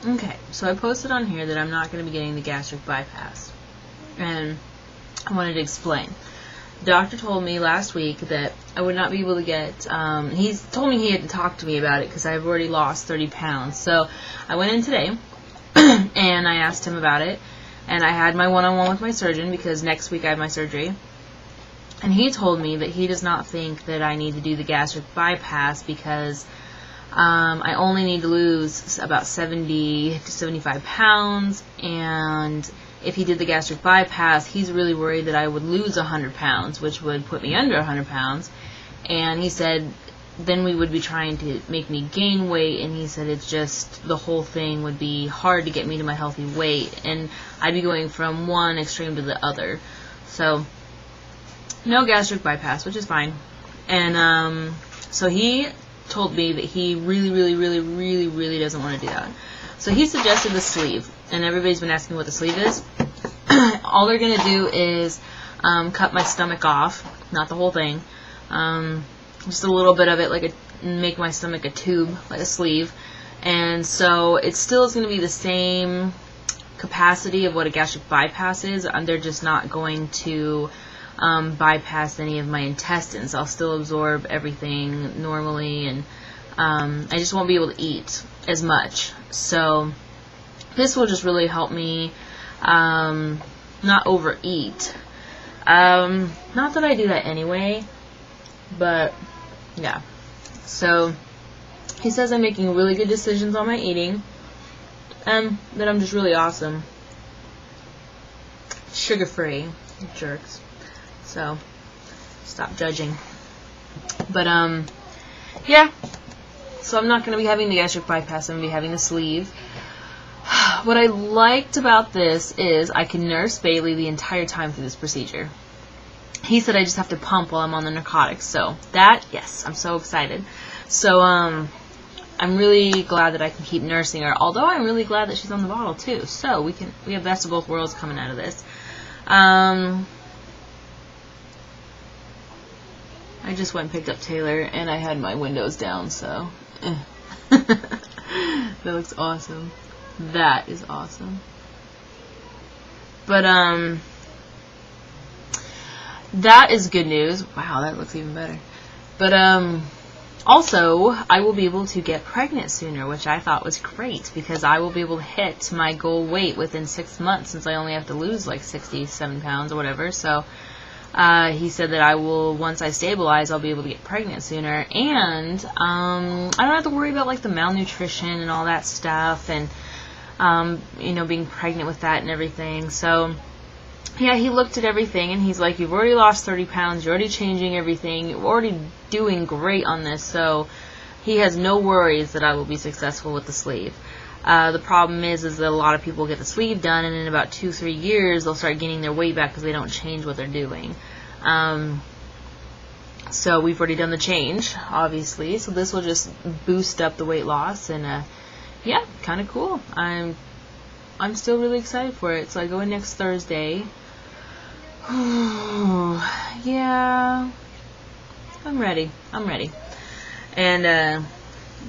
Okay, so I posted on here that I'm not going to be getting the gastric bypass, and I wanted to explain. The doctor told me last week that I would not be able to get, he's told me he had to talk to me about it because I've already lost 30 pounds. So I went in today and I asked him about it, and I had my one-on-one with my surgeon because next week I have my surgery. And he told me that he does not think that I need to do the gastric bypass because I only need to lose about 70 to 75 pounds, and if he did the gastric bypass, he's really worried that I would lose 100 pounds, which would put me under 100 pounds. And he said then we would be trying to make me gain weight, and he said it's just the whole thing would be hard to get me to my healthy weight, and I'd be going from one extreme to the other. So no gastric bypass, which is fine. And so he told me that he really doesn't want to do that. So he suggested the sleeve, and everybody's been asking what the sleeve is. All they're going to do is cut my stomach off, not the whole thing, just a little bit of it, make my stomach a tube, like a sleeve. And so it still is going to be the same capacity of what a gastric bypass is. They're just not going to bypass any of my intestines. I'll still absorb everything normally, and I just won't be able to eat as much. So this will just really help me not overeat. Not that I do that anyway, but yeah. So he says I'm making really good decisions on my eating, and that I'm just really awesome. Sugar-free, jerks. So stop judging. But yeah. So I'm not going to be having the gastric bypass. I'm going to be having the sleeve. What I liked about this is I can nurse Bailey the entire time through this procedure. He said I just have to pump while I'm on the narcotics. So that, yes, I'm so excited. So I'm really glad that I can keep nursing her. Although I'm really glad that she's on the bottle too. So we have best of both worlds coming out of this. I just went and picked up Taylor, and I had my windows down, so that looks awesome. That is awesome. But that is good news. Wow, that looks even better. But also, I will be able to get pregnant sooner, which I thought was great, because I will be able to hit my goal weight within 6 months, since I only have to lose like 67 pounds or whatever. So he said that I will, once I stabilize, I'll be able to get pregnant sooner, and I don't have to worry about like the malnutrition and all that stuff, and you know, being pregnant with that and everything. So yeah, he looked at everything, and he's like, you've already lost 30 pounds, you're already changing everything, you're already doing great on this. So he has no worries that I will be successful with the sleeve. The problem is that a lot of people get the sleeve done, and in about 2-3 years they'll start gaining their weight back because they don't change what they're doing. So we've already done the change, obviously, so this will just boost up the weight loss, and yeah, kind of cool. I'm still really excited for it. So I go in next Thursday. Yeah, I'm ready. And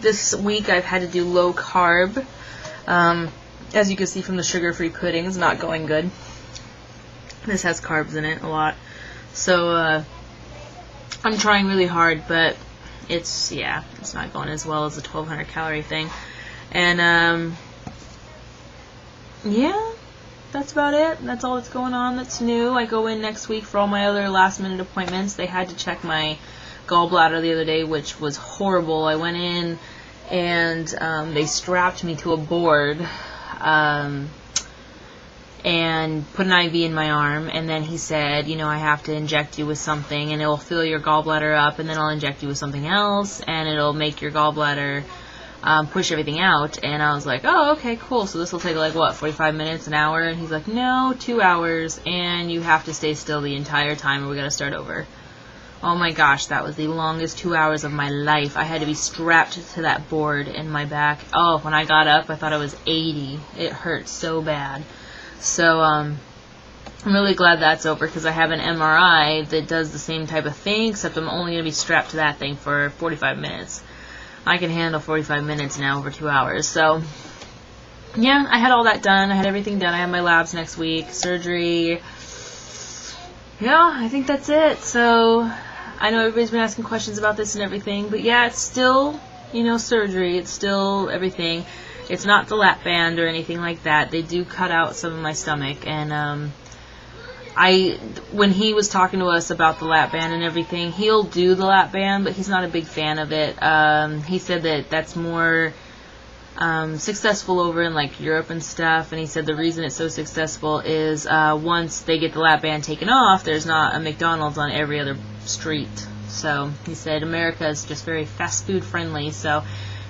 this week I've had to do low carb. As you can see from the sugar-free pudding, it's not going good. This has carbs in it a lot. So I'm trying really hard, but it's not going as well as the 1200 calorie thing. And yeah, that's about it. That's all that's going on that's new. I go in next week for all my other last-minute appointments. They had to check my gallbladder the other day, which was horrible. I went in, and they strapped me to a board and put an IV in my arm, and then he said, you know, I have to inject you with something, and it will fill your gallbladder up, and then I'll inject you with something else, and it'll make your gallbladder push everything out. And I was like, oh, okay, cool. So this will take like, what, 45 minutes, an hour? And he's like, no, 2 hours, and you have to stay still the entire time, or we got to start over. Oh my gosh, that was the longest 2 hours of my life. I had to be strapped to that board in my back. Oh, when I got up, I thought I was 80. It hurt so bad. So, I'm really glad that's over, because I have an MRI that does the same type of thing, except I'm only going to be strapped to that thing for 45 minutes. I can handle 45 minutes now over 2 hours. So, yeah, I had all that done. I had everything done. I have my labs next week, surgery. Yeah, I think that's it. So I know everybody's been asking questions about this and everything, but yeah, it's still, surgery. It's still everything. It's not the lap band or anything like that. They do cut out some of my stomach, and when he was talking to us about the lap band and everything, he'll do the lap band, but he's not a big fan of it. He said that that's more successful over in like Europe and stuff, and he said the reason it's so successful is once they get the lap band taken off, there's not a McDonald's on every other street. So he said America is just very fast food friendly, so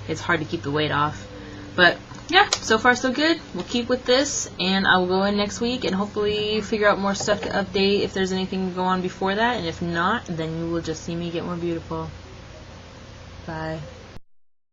it's hard to keep the weight off. But yeah, so far so good. We'll keep with this, and I will go in next week and hopefully figure out more stuff to update if there's anything to go on before that, and if not, then you will just see me get more beautiful. Bye.